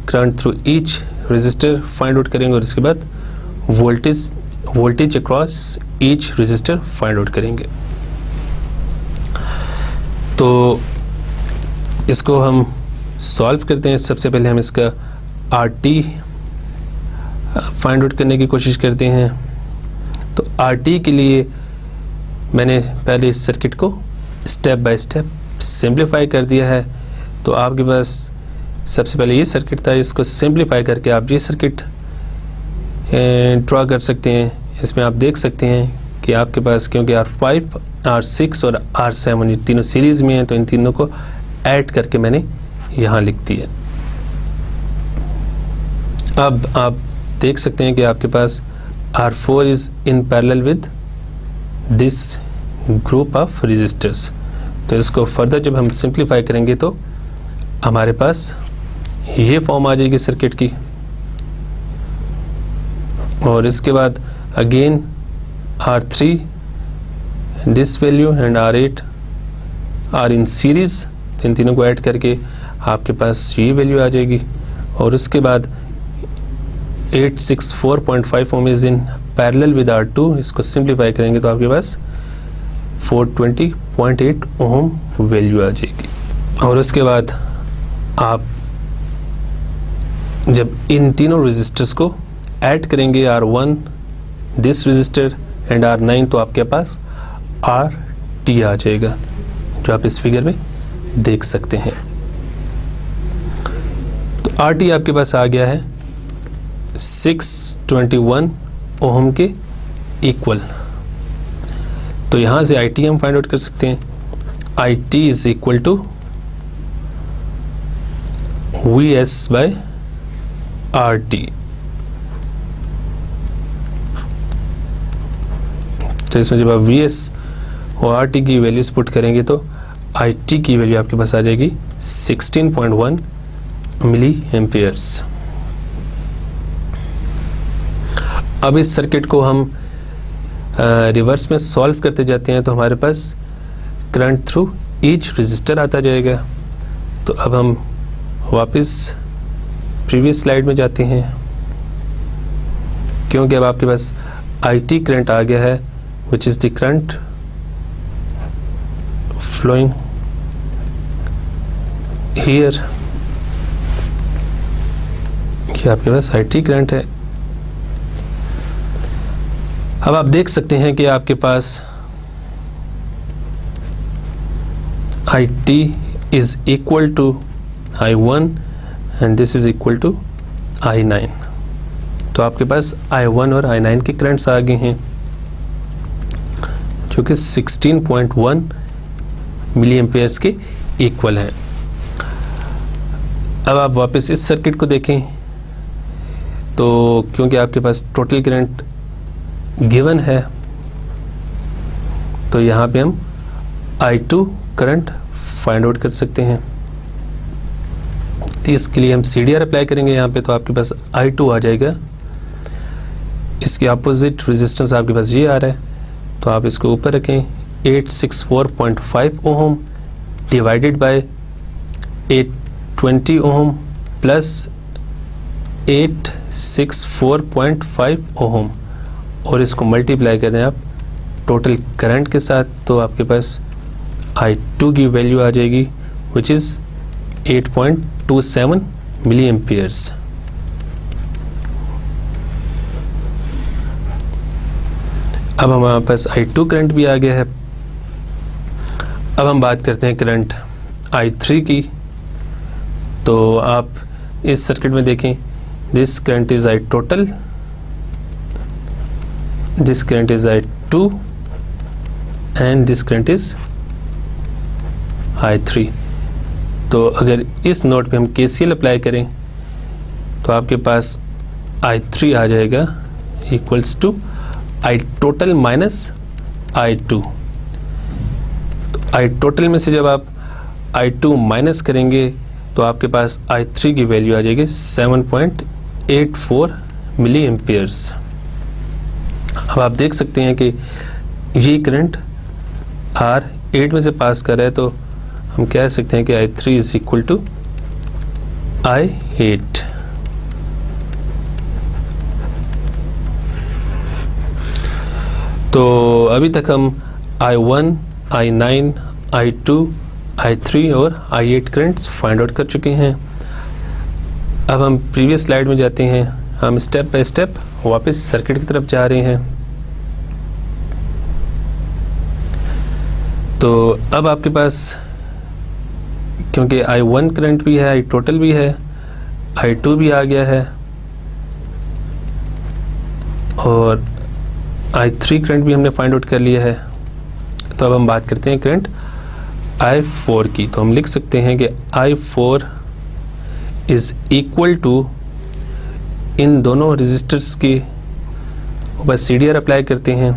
current through each resistor find out करेंगे, और उसके बाद voltage across each resistor find out करेंगे। तो इसको हम सॉल्व करते हैं। सबसे पहले हम इसका RT फाइंड आउट करने की कोशिश करते हैं। तो RT के लिए मैंने पहले इस सर्किट को स्टेप बाय स्टेप सिंप्लीफाई कर दिया है। तो आपके पास सबसे पहले ये सर्किट था, इसको सिंप्लीफाई करके आप ये सर्किट ड्रॉ कर सकते हैं। इसमें आप देख सकते हैं कि आपके पास क्योंकि R5, R6 और R7 ये तीनों सीरीज़ में हैं, तो इन तीनों को ऐड करके मैंने यहाँ लिख दिया। अब आप देख सकते हैं कि आपके पास R4 is in parallel with this group of resistors. तो इसको फर्दर जब हम सिंप्लीफाई करेंगे तो हमारे पास ये फॉर्म आ जाएगी सर्किट की। और इसके बाद again R3 this value and R8 are in series, तो इन तीनों को ऐड करके आपके पास ये वैल्यू आ जाएगी। और उसके बाद 864.5 ohm is in parallel with R2, इसको सिंप्लीफाई करेंगे तो आपके पास 420.8 ओम वैल्यू आ जाएगी। और उसके बाद आप जब इन तीनों रेजिस्टर्स को ऐड करेंगे R1 this resistor and R9, तो आपके पास RT आ जाएगा, जो आप इस फिगर में देख सकते हैं। तो RT आपके पास आ गया है 621 ओम के इक्वल। तो यहाँ से IT हम फाइंड आउट कर सकते हैं। IT is equal to VS by RT। तो इसमें जब आप VS और RT की वैल्यूज पुट करेंगे तो IT की वैल्यू आपके पास आ जाएगी 16.1 मिली एम्पियर्स। अब इस सर्किट को हम रिवर्स में सॉल्व करते जाते हैं तो हमारे पास करंट थ्रू ईच रेजिस्टर आता जाएगा। तो अब हम वापस प्रीवियस स्लाइड में जाते हैं, क्योंकि अब आपके पास IT करंट आ गया है, which is the current flowing here। ये आपके पास IT करंट है। अब आप देख सकते हैं कि आपके पास IT is equal to I1 and this is equal to I9। तो आपके पास I1 और I9 के करंट्स आ गए हैं, जो कि 16.1 मिली एम्पियर्स के इक्वल है। अब आप वापस इस सर्किट को देखें तो क्योंकि आपके पास टोटल करंट गिवन है, तो यहाँ पे हम I2 करंट फाइंड आउट कर सकते हैं। तो इसके लिए हम CDR अप्लाई करेंगे यहाँ पे, तो आपके पास I2 आ जाएगा। इसके अपोजिट रेजिस्टेंस आपके पास ये आ रहा है, तो आप इसको ऊपर रखें 864.5 ओम डिवाइडेड बाय 820 ओम प्लस 864.5 ओम, और इसको मल्टीप्लाई कर दें आप टोटल करंट के साथ, तो आपके पास I2 की वैल्यू आ जाएगी विच इज़ 8.27 मिली एम्पियर्स। अब हमारे पास I2 करंट भी आ गया है। अब हम बात करते हैं करंट I3 की। तो आप इस सर्किट में देखें, this current is I total, this current is I2 and this current is I3। तो अगर इस नोट पे हम KCL अप्लाई करें तो आपके पास I3 आ जाएगा equals to I total minus I2। तो I टोटल में से जब आप I2 माइनस करेंगे तो आपके पास I3 की वैल्यू आ जाएगी 7.84 मिली एम्पियर्स। अब आप देख सकते हैं कि ये करंट R8 में से पास कर रहा है, तो हम कह सकते हैं कि I3 is equal to I8। तो अभी तक हम I1, I9, I2, I3 और I8 करंट्स फाइंड आउट कर चुके हैं। अब हम प्रीवियस स्लाइड में जाते हैं, हम स्टेप बाय स्टेप वापस सर्किट की तरफ जा रहे हैं। तो अब आपके पास क्योंकि I1 करंट भी है, I टोटल भी है, I2 भी आ गया है और I3 करंट भी हमने फाइंड आउट कर लिया है। तो अब हम बात करते हैं करंट I4 की। तो हम लिख सकते हैं कि I4 इज इक्वल टू, इन दोनों रेजिस्टर्स के ऊपर CDR अप्लाई करते हैं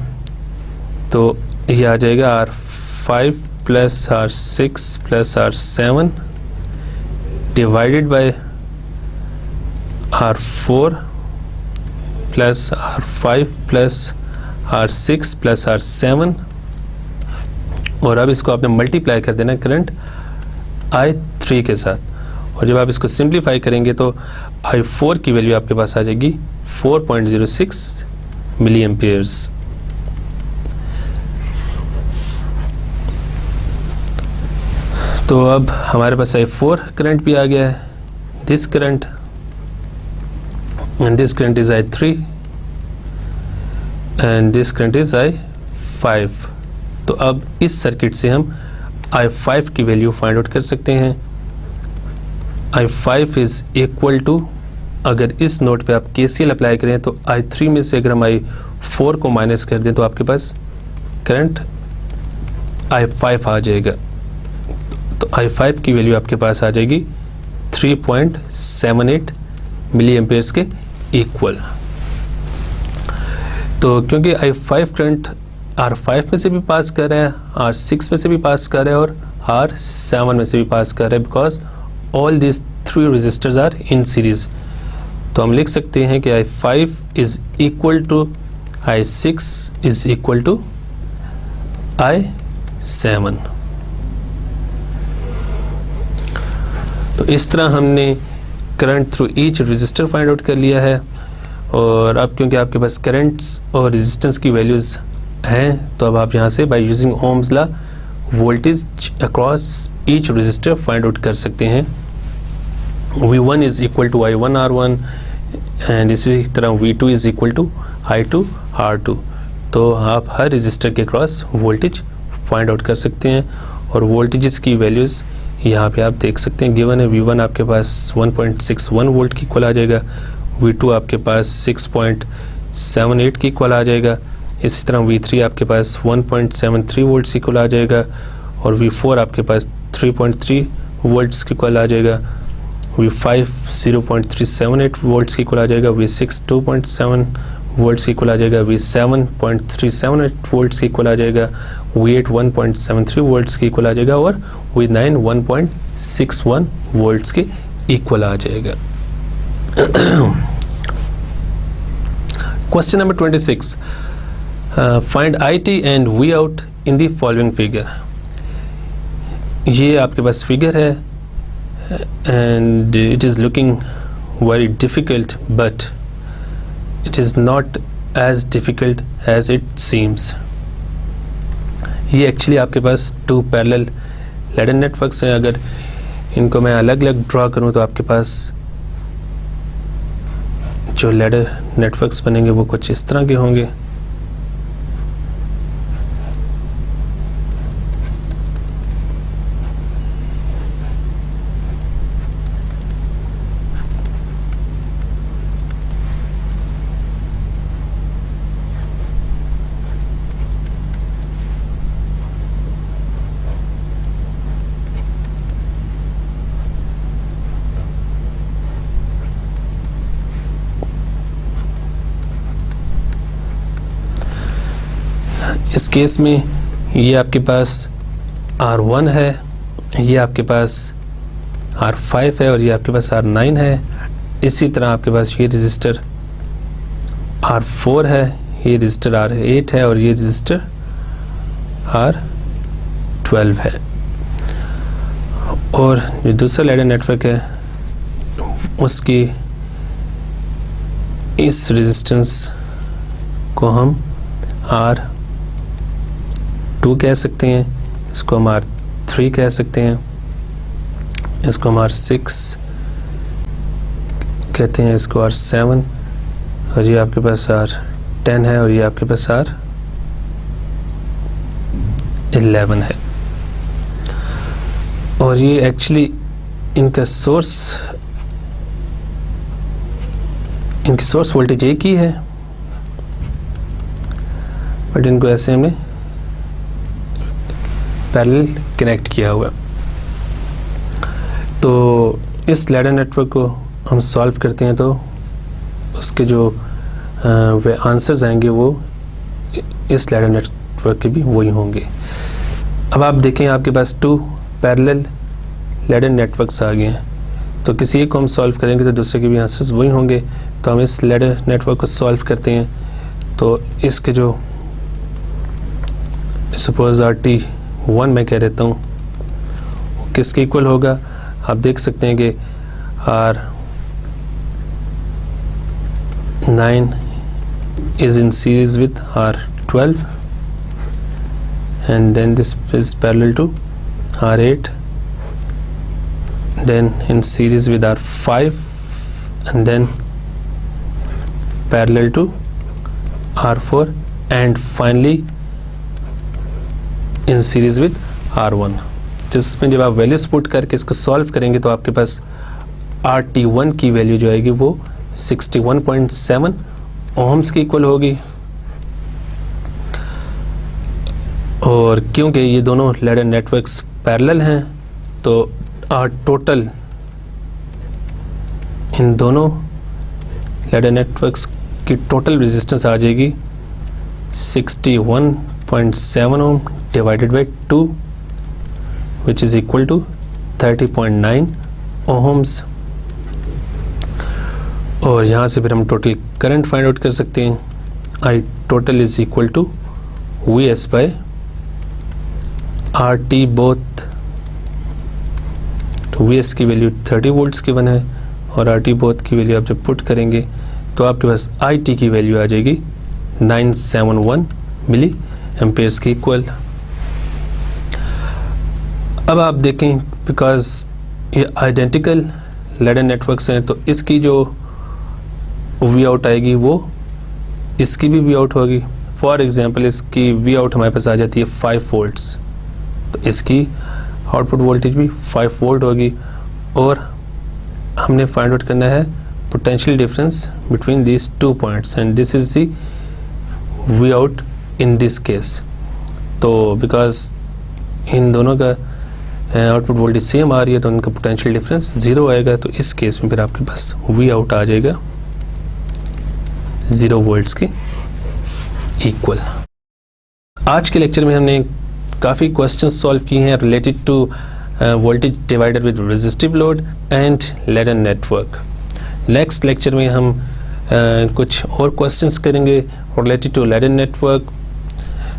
तो ये आ जाएगा R5 plus R6 plus R7 divided by R4 plus R5 plus R6 plus R7, और अब इसको आपने मल्टीप्लाई कर देना करंट I3 के साथ। और जब आप इसको सिंप्लीफाई करेंगे तो I4 की वैल्यू आपके पास आ जाएगी 4.06 मिली एम्पियर्स। तो अब हमारे पास I4 करंट भी आ गया है, this current and this current is I3 and this current is I5। तो अब इस सर्किट से हम I5 की वैल्यू फाइंड आउट कर सकते हैं। I5 इज इक्वल टू, अगर इस नोट पे आप KCL अप्लाई करें तो I3 में से अगर हम I4 को माइनस कर दें तो आपके पास करंट I5 आ जाएगा। तो I5 की वैल्यू आपके पास आ जाएगी 3.78 मिली एम्पियर्स के इक्वल। तो क्योंकि I5 करंट R5 में से भी पास कर रहा है, R6 में से भी पास कर रहा है और R7 में से भी पास कर रहा है, because all these three resistors are in series। तो हम लिख सकते हैं कि I5 is equal to I6 is equal to I7। तो इस तरह हमने current through each resistor find out कर लिया है। और अब क्योंकि आपके पास करंट्स और रेजिस्टेंस की वैल्यूज़ हैं तो अब आप यहाँ से by using Ohm's law voltage across each resistor find out कर सकते हैं। V1 is equal to I1 R1 and इसी तरह V2 is equal to I2 R2। तो आप हर रेजिस्टर के क्रॉस वोल्टेज फाइंड आउट कर सकते हैं और वोल्टेजेस की वैल्यूज़ यहाँ पे आप देख सकते हैं गिवन है। V1 आपके पास 1.61 वोल्ट की इक्वल आ जाएगा, V2 आपके पास 6.78 की इक्वल आ जाएगा, इसी तरह V3 आपके पास 1.73 वोल्ट की इक्वल आ जाएगा और V4 आपके पास 3.3 वोल्ट्स की इक्वल आ जाएगा, V5 0.378 वोल्ट्स की इक्वल आ जाएगा, V6 2.7 वोल्ट्स की इक्वल आ जाएगा, V7 0.378 वोल्ट्स की इक्वल आ जाएगा, V8 1.73 वोल्ट्स की इक्वल आ जाएगा और V9 1.61 वोल्ट्स के इक्वल आ जाएगा। Question number 26, find IT and V out in the following figure. ये आपके पास फिगर है and it is looking very difficult, but it is not as difficult as it seems। ये actually आपके पास 2 parallel ladder networks हैं। अगर इनको मैं अलग अलग ड्रॉ करूं तो आपके पास जो लैडर नेटवर्क्स बनेंगे वो कुछ इस तरह के होंगे। इस केस में ये आपके पास R1 है, ये आपके पास R5 है और ये आपके पास R9 है। इसी तरह आपके पास ये रजिस्टर R4 है, ये रजिस्टर R8 है और ये रजिस्टर R12 है। और जो दूसरा लैडर नेटवर्क है उसकी इस रेजिस्टेंस को हम R2 कह सकते हैं, इसको हम R3 3 कह सकते हैं, इसको हम R6 कहते हैं, इसको R7, और ये आपके पास R10 है, और ये आपके पास R11 है। और ये एक्चुअली इनकी सोर्स वोल्टेज एक ही है, बट इनको ऐसे हमने पैरेलल कनेक्ट किया हुआ। तो इस लैडर नेटवर्क को हम सॉल्व करते हैं तो उसके जो आंसर्स आएंगे वो इस लैडर नेटवर्क के भी वही होंगे। अब आप देखें आपके पास 2 पैरेलल लैडर नेटवर्क्स आ गए हैं, तो किसी एक को हम सॉल्व करेंगे तो दूसरे के भी आंसर्स वही होंगे। तो हम इस लैडर नेटवर्क को सॉल्व करते हैं, तो इसके जो सपोज RT1 मैं कह देता हूँ किसके इक्वल होगा, आप देख सकते हैं कि R9 is in series with R12 and then this is parallel to R8, then in series with R5 and then parallel to R4 and finally in series with R1, जिसमें जब आप वैल्यूज पुट करके इसको solve करेंगे तो आपके पास RT1 की value जो आएगी वो 61.7 ओहम्स की इक्वल होगी। और क्योंकि ये दोनों लैडर नेटवर्क्स पैरेलल हैं तो टोटल इन दोनों लैडर नेटवर्क्स की टोटल रेजिस्टेंस आ जाएगी 61.7 ओम divided by 2 which is equal to 30.9 ohms। और यहाँ से फिर हम टोटल करंट फाइंड आउट कर सकते हैं। I total is equal to VS by RT both. तो VS की वैल्यू 30 वोल्ट्स की वन है और RT बोथ की वैल्यू आप जब पुट करेंगे तो आपके पास IT की वैल्यू आ जाएगी 971 मिली एम्पेयर्स की इक्वल। अब आप देखें बिकॉज ये आइडेंटिकल लैडर नेटवर्क्स हैं तो इसकी जो वी आउट आएगी वो इसकी भी वी आउट होगी। फॉर एग्जांपल इसकी वी आउट हमारे पास आ जाती है 5 वोल्ट्स, तो इसकी आउटपुट वोल्टेज भी 5 वोल्ट होगी। और हमने फाइंड आउट करना है potential difference between these 2 points and this is the V out in this case. तो बिकॉज इन दोनों का आउटपुट वोल्टेज सेम आ रही है तो उनका पोटेंशियल डिफरेंस 0 आएगा, तो इस केस में फिर आपके पास वी आउट आ जाएगा 0 वोल्ट्स के इक्वल। आज के लेक्चर में हमने काफ़ी क्वेश्चंस सॉल्व किए हैं related to voltage divider with resistive load and ladder network. Next lecture में हम कुछ और क्वेश्चंस करेंगे related to ladder network.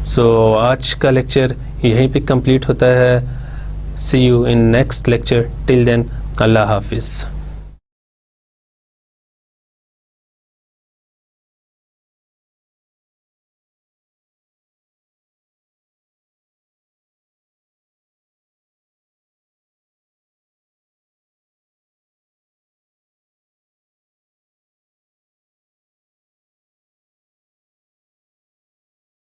So आज का लेक्चर यहीं पे कंप्लीट होता है। See you in next lecture. Till then, Allah Hafiz.